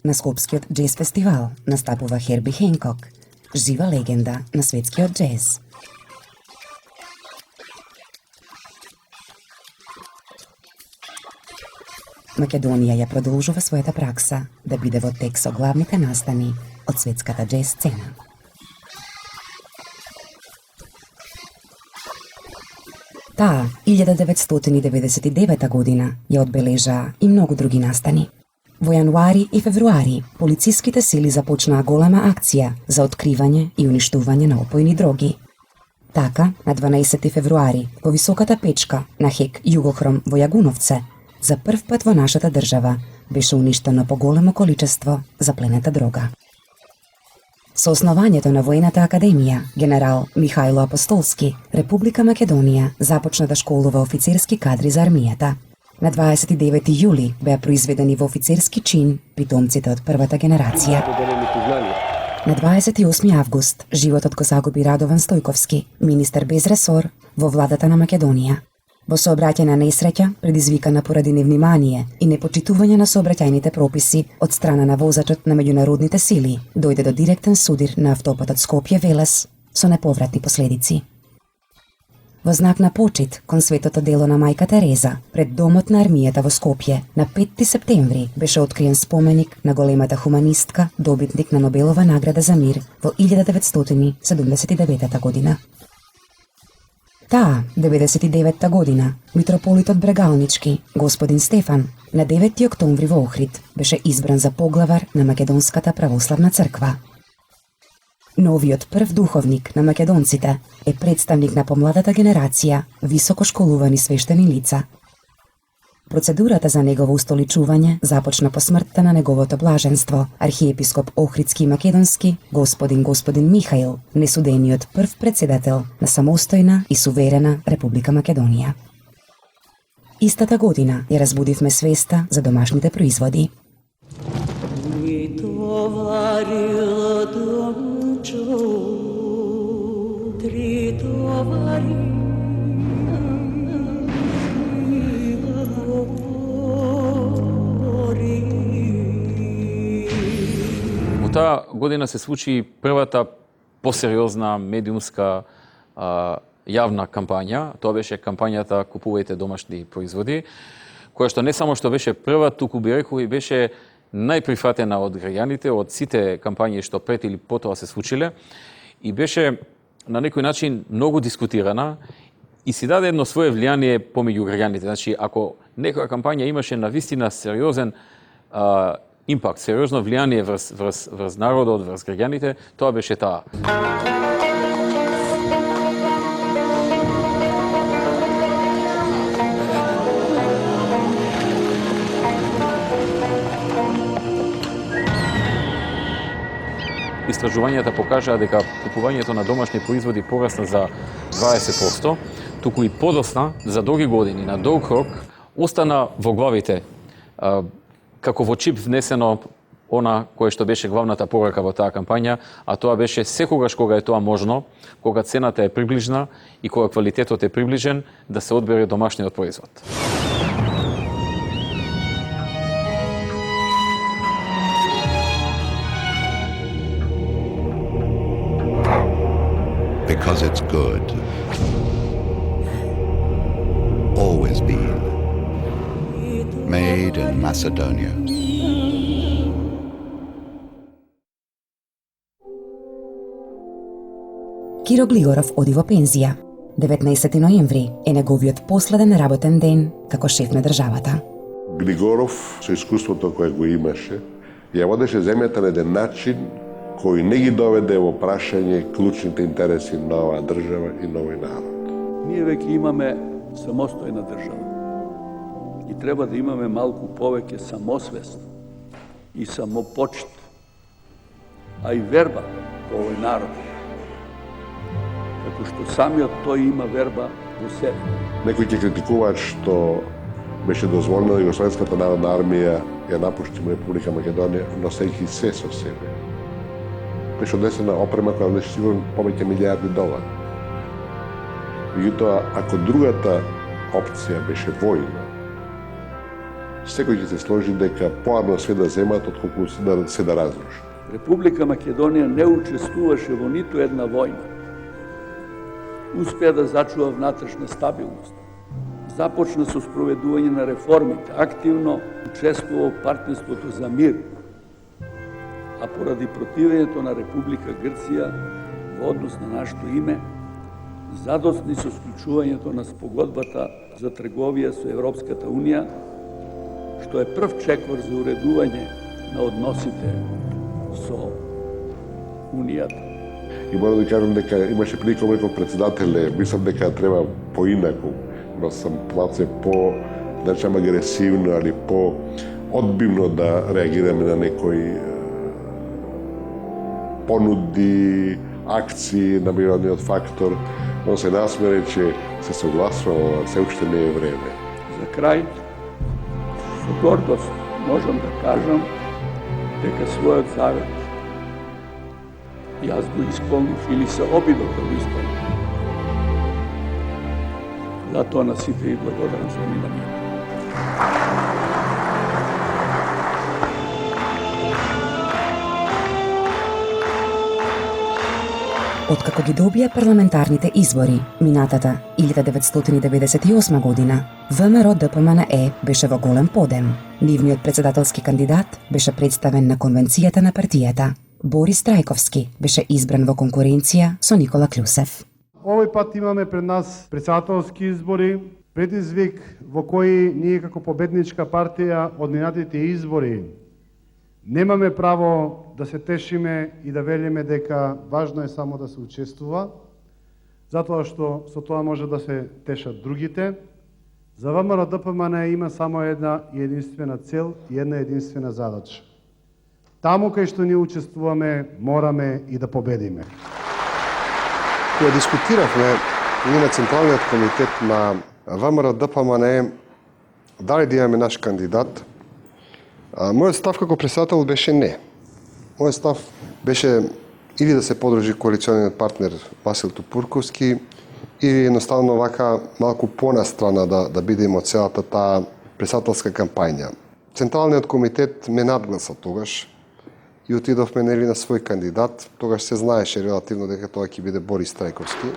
На Скопскиот джез фестивал настапува Херби Хенкок, жива легенда на светскиот джез. Македонија ја продолжува својата пракса да биде во тек со главните настани од светската джез сцена. Таа 1999 година ја одбележаа и многу други настани. Во јануари и февруари полициските сили започнаа голема акција за откривање и уништување на опојни дроги. Така, на 12 февруари, во високата печка на ХЕК Југохром во Јагуновце, за прв пат во нашата држава беше уништено поголемо количество запленета дрога. Со основањето на Воената академија, генерал Михајло Апостолски, Република Македонија започна да школува офицерски кадри за армијата. На 29 јули беа произведени во офицерски чин питомците од првата генерација. На 28 август животот го загуби Радован Стојковски, министер без ресор во владата на Македонија. Во сообраќајна несреќа, предизвикана поради невнимание и непочитување на сообраќајните прописи од страна на возачот на меѓународните сили, дојде до директен судир на автопатот Скопје-Велес со неповратни последици. Во знак на почит кон светото дело на мајка Тереза, пред домот на армијата во Скопје, на 5 септември беше откриен споменик на големата хуманистка, добитник на Нобелова награда за мир во 1979 година. Таа, 99 година, митрополитот Брегалнички, господин Стефан, на 9 октомври во Охрид беше избран за поглавар на Македонската православна црква. Новиот прв духовник на македонците е представник на помладата генерација високо школувани свештени лица. Процедурата за негово устоличување започна по смртта на неговото блаженство, архиепископ Охридски и Македонски, господин Михаил, несудениот прв председател на самостојна и суверена Република Македонија. Истата година ја разбудивме свеста за домашните производи. Во таа година се случи првата посериозна медиумска јавна кампања. Тоа беше кампањата Купувајте домашни производи, која што не само што беше прва, туку би рекол и беше најприфатена од граѓаните, од сите кампањи што пред или потоа се случиле, и беше на некој начин многу дискутирана и си даде едно свое влијание помеѓу граѓаните. Значи, ако некоја кампања имаше навистина сериозен импакт, сериозно влијание врз народот, врз граѓаните, тоа беше таа. Истражувањата покажаа дека купувањето на домашни производи порасна за 20%, туку и подосна за долги години, на долг рок, остана во главите, како во чип внесено она кое што беше главната порака во таа кампања, а тоа беше секогаш кога е тоа можно, кога цената е приближна и кога квалитетот е приближен, да се одбере домашниот производ. Because it's good. Always been. Made in Macedonia. Киро Глигоров оди во пензија. 19 ноември е неговиот последен работен ден како шеф на државата. Глигоров, со искуството кое го имаше, ја водеше земјата на еден начин кој не ги доведе во прашање клучните интереси на оваа држава и на овој народ. Ние веќе имаме самостојна држава и треба да имаме малку повеќе самосвест и самопочит, а и верба во овој народ, како што самиот тој има верба во себе. Некои ќе критикуваат што беше дозволено Југословенската народна армија ја напушти Република Македонија, носејќи се со себе. Беше однесена опрема која беше сигурно повеќе милиарди долари. Меѓутоа, ако другата опција беше војна, секој ќе се сложи дека поарно све да земат отколку се да разрушат. Република Македонија не учествуваше во ниту една војна. Успеа да зачува внатрешна стабилност. Започна со спроведување на реформите, активно учествува во партнерството за мир, а поради противењето на Република Грција во однос на нашето име, задосни со склучувањето на спогодбата за трговија со Европската Унија, што е прв чекор за уредување на односите со Унијата. И мора да кажам дека имаше прилика некој председателе, мислам дека треба поинаку, но сам малце по, да речем, агресивно или по одбивно да реагираме на некои понуди, акции на мировниот фактор, но се насмере, че се согласува, се уште не е време. За крај, со гордост можам да кажам дека својот завет јас го исполнив или се обидов да го исполнив. Затоа на сите и благодарам за вниманието. Откако ги добија парламентарните избори минатата 1998 година, ВМРО ДПМНЕ беше во голем подем. Нивниот председателски кандидат беше представен на конвенцијата на партијата. Борис Трајковски беше избран во конкуренција со Никола Клюсев. Овој пат имаме пред нас председателски избори, предизвик во кој ние како победничка партија од минатите избори немаме право да се тешиме и да велиме дека важно е само да се учествува, затоа што со тоа може да се тешат другите. За ВМРО ДПМНЕ има само една и единствена цел и една единствена задача. Таму кај што ние учествуваме, мораме и да победиме. Кога дискутиравме ние на Централниот комитет на ВМРО ДПМНЕ, дали да имаме наш кандидат, мојот став како председател беше не. Мојот став беше или да се подружи коалициониот партнер Васил Тупурковски, или едноставно вака малку понастрана да бидеме од целата таа председателска кампања. Централниот комитет ме надгласа тогаш и отидовме на свој кандидат. Тогаш се знаеше релативно дека тоа ќе биде Борис Трајковски.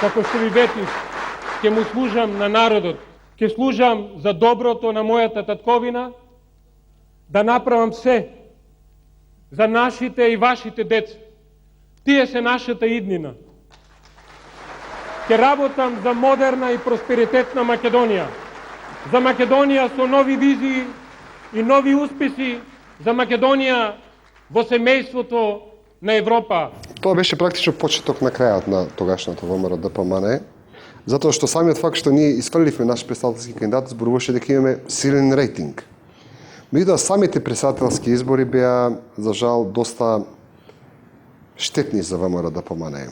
Како што ви ветив, ќе му служам на народот, ќе служам за доброто на мојата татковина, да направам се за нашите и вашите деца. Тие се нашата иднина. Ќе работам за модерна и просперитетна Македонија. За Македонија со нови визии и нови успеси, за Македонија во семејството на Европа. Тоа беше практично почеток на крајот на тогашното ВМРО ДПМНЕ, затоа што самиот факт што ние исфрливме наш председателски кандидат зборуваше дека имаме силен рейтинг. Меѓутоа самите председателски избори беа за жал доста штетни за ВМРО ДПМНЕ.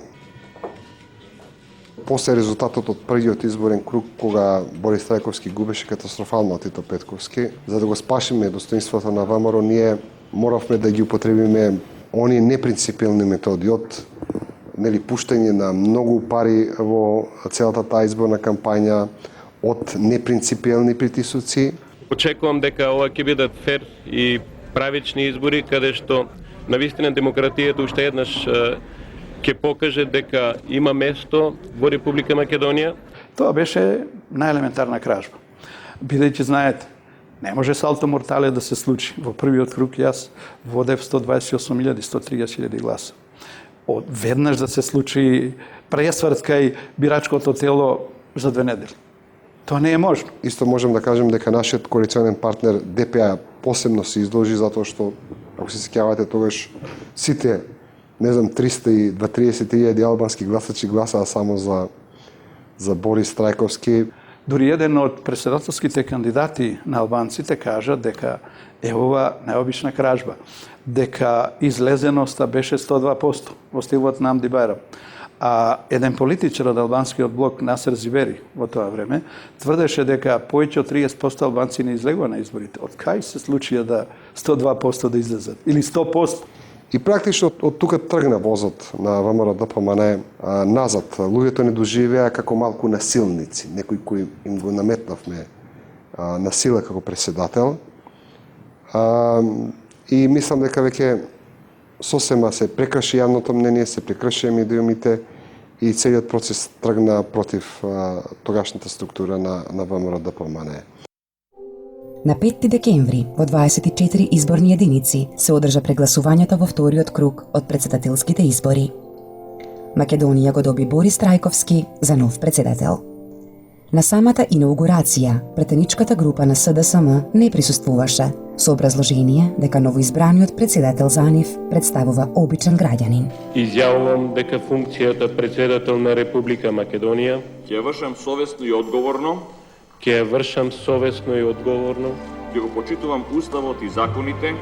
После резултатот од првиот изборен круг, кога Борис Трајковски губеше катастрофално од Тито Петковски, за да го спашиме достоинството на ВМРО, ние моравме да ги употребиме оние непринципилни методи од пуштање на многу пари во целата таа изборна кампања, од непринципилни притисоци. Очекувам дека ова ќе бидат фер и правични избори, каде што навистина демократијата уште еднаш ќе покаже дека има место во Република Македонија. Тоа беше најелементарна кражба. Бидејќи знаете, не може салто мортале да се случи. Во првиот круг јас водев 128.130.000 гласа. Веднаш да се случи пресврт кај бирачкото тело за 2 недели. Тоа не е можно. Исто можем да кажем дека нашиот коалиционен партнер ДПА посебно се изложи затоа што, ако се сеќавате, тогаш сите, не знам, 330.000 албански гласачи гласаа само за Борис Трајковски. Дури еден од председателските кандидати на албанците кажа дека е ова најобична кражба, дека излезеноста беше 102% во стилот на Амди Байрам. А еден политичар од албанскиот блок Насер Зибери во тоа време тврдеше дека повеќе од 30% албанци не излегува на изборите. Од кај се случија да 102% да излезат или 100%? И практично од тука тргна возот на ВМРО ДПМНЕ назад. Луѓето не доживеа како малку насилници, некои кои им го наметнавме на сила како председател. И мислам дека веќе сосема се прекрши јавното мнение, се прекрши медиумите и целиот процес тргна против тогашната структура на ВМРО ДПМНЕ. На 5 декември во 24 изборни единици се одржа прегласувањето во вториот круг од председателските избори. Македонија го доби Борис Трајковски за нов председател. На самата инаугурација, претеничката група на СДСМ не присуствуваше, со образложение дека новоизбраниот председател за нив представува обичен граѓанин. Изјавувам дека функцијата председател на Република Македонија ќе вршам совесно и одговорно, ќе ја вршам совесно и одговорно, ќе го почитувам уставот и законите,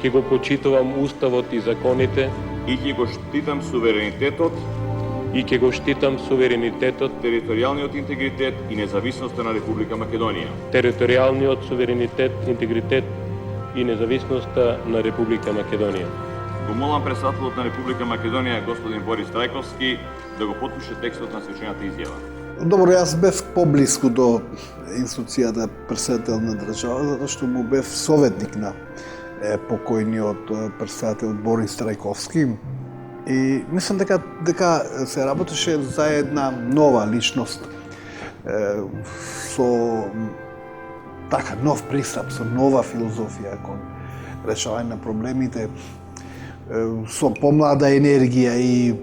ќе го почитувам уставот и законите и ќе го штитам суверенитетот, територијалниот интегритет и независноста на Република Македонија. Територијалниот суверенитет, интегритет и независноста на Република Македонија. Го молам председателот на Република Македонија, господин Борис Трајковски, да го потпише текстот на свечената изјава. Добро, јас бев поблиску до институцијата председател на држава, затоа што му бев советник на покојниот председател Борис Трајковски. И мислам дека се работеше за една нова личност со така нов пристап, со нова филозофија кон решавање на проблемите, со помлада енергија и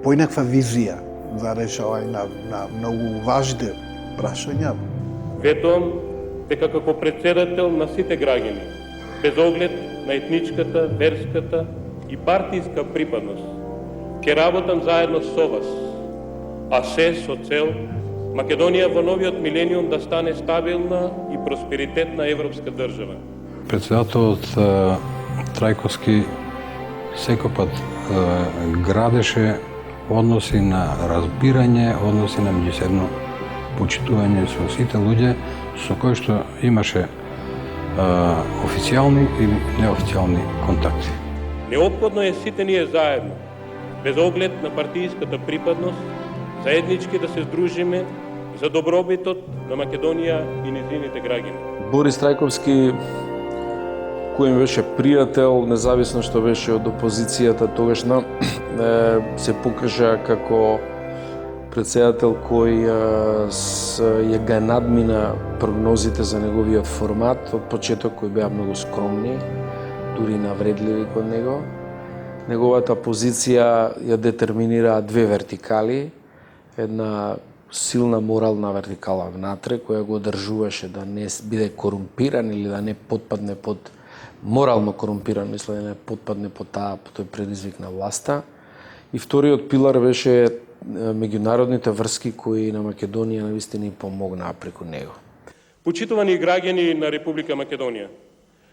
поинаква визија за решавање на многу важни прашања. Ветувам дека како председател на сите граѓани, без оглед на етничката, верската и партиска припадност, ќе работам заедно со вас, а се со цел Македонија во новиот милениум да стане стабилна и просперитетна европска држава. Председателот Трајковски секој пат градеше односи на разбирање, односи на меѓусебно почитување со сите луѓе со кои што имаше официјални или неофицијални контакти. Неопходно е сите ние заедно, без оглед на партијската припадност, заеднички да се здружиме за добробитот на Македонија и незините граѓани. Борис Трајковски, кој беше пријател, независно што беше од опозицијата тогашна, се покажа како председател кој ја га надмина прогнозите за неговиот формат. Од почеток кои беа многу скромни, дури навредливи код него. Неговата позиција ја детерминира две вертикали, една силна морална вертикала внатре, која го одржуваше да не биде корумпиран или да не потпадне под морално корумпиран, мисля да не потпадне под тој предизвик на власта. И вториот пилар беше меѓународните врски кои на Македонија навистина и помогнаа преку него. Почитувани граѓани на Република Македонија,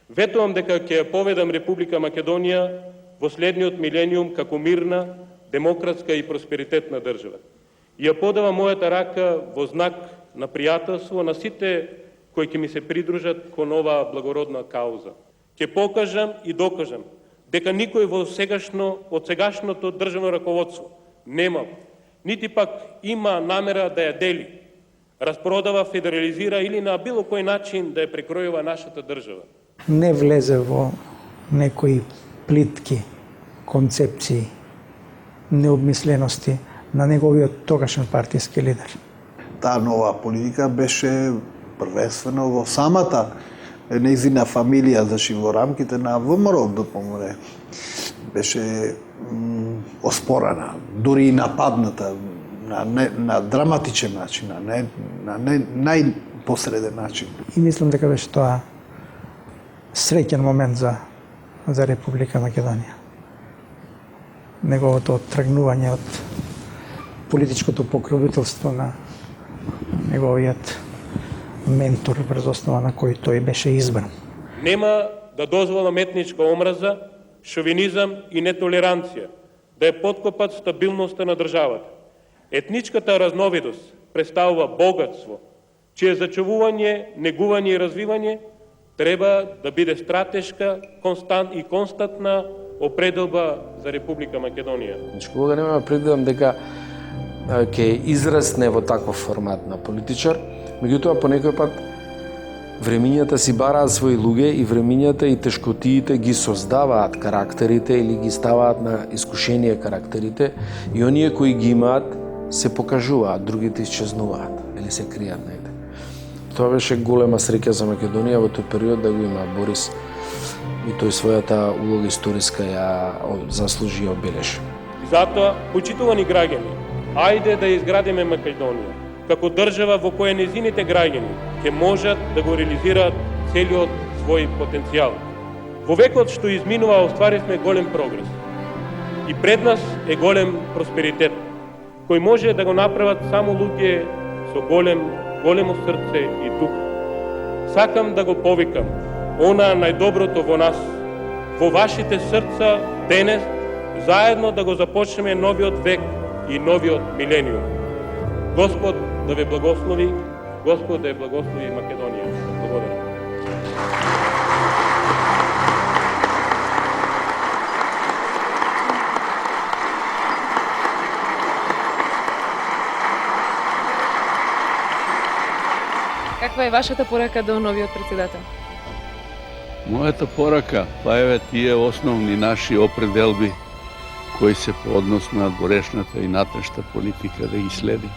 ветувам дека ќе ја поведам Република Македонија во следниот милениум како мирна, демократска и просперитетна држава. И ја подавам мојата рака во знак на пријателство на сите кои ќе ми се придружат кон оваа благородна кауза. Ќе покажам и докажам дека никој од сегашното државно раководство нема, нити пак има намера да ја дели, распродава, федерализира или на било кој начин да ја прекројува нашата држава. Не влезе во некои плитки концепции, необмислености на неговиот тогашен партиски лидер. Таа нова политика беше првенствено во самата нејзина фамилија, значи во рамките на ВМРО ДПМР. Беше оспорена, дури и нападната на драматичен начин, на најпосреден начин. И мислам дека беше тоа среќен момент за Република Македонија. Неговото тргнување од политичкото покровителство на неговиот ментор, врз основа на кој тој беше избран. Нема да дозволам етничка омраза, шовинизам и нетолеранција да ја подкопат стабилноста на државата. Етничката разновидост представува богатство, чие зачувување, негување и развивање треба да биде стратешка и константна определба за Република Македонија. Кога нема предвидам дека ќе израсне во таков формат на политичар, меѓутоа по некој пат времињата си бараат своји луѓе и времињата и тешкотиите ги создаваат карактерите или ги ставаат на искушение карактерите и оние кои ги имаат се покажуваат, другите исчезнуваат или се кријат негде. Тоа беше голема среќа за Македонија во тој период да го има Борис и тој својата улога историска ја заслужи и обележи. Затоа, почитувани граѓани, ајде да изградиме Македонија како држава во која незините граѓани ќе можат да го реализираат целиот свој потенцијал. Во векот што изминува остваривме голем прогрес. И пред нас е голем просперитет, кој може да го направат само луѓе со големо срце и дух. Сакам да го повикам она најдоброто во нас, во вашите срца денес, заедно да го започнеме новиот век и новиот милениум. Господ да ве благослови, Господ да ја благослови Македонија. Благодарам. Каква е вашата порака до новиот председател? Мојата порака, па еве тие основни наши определби кои се по однос на горешната и натрешната политика да ги следи.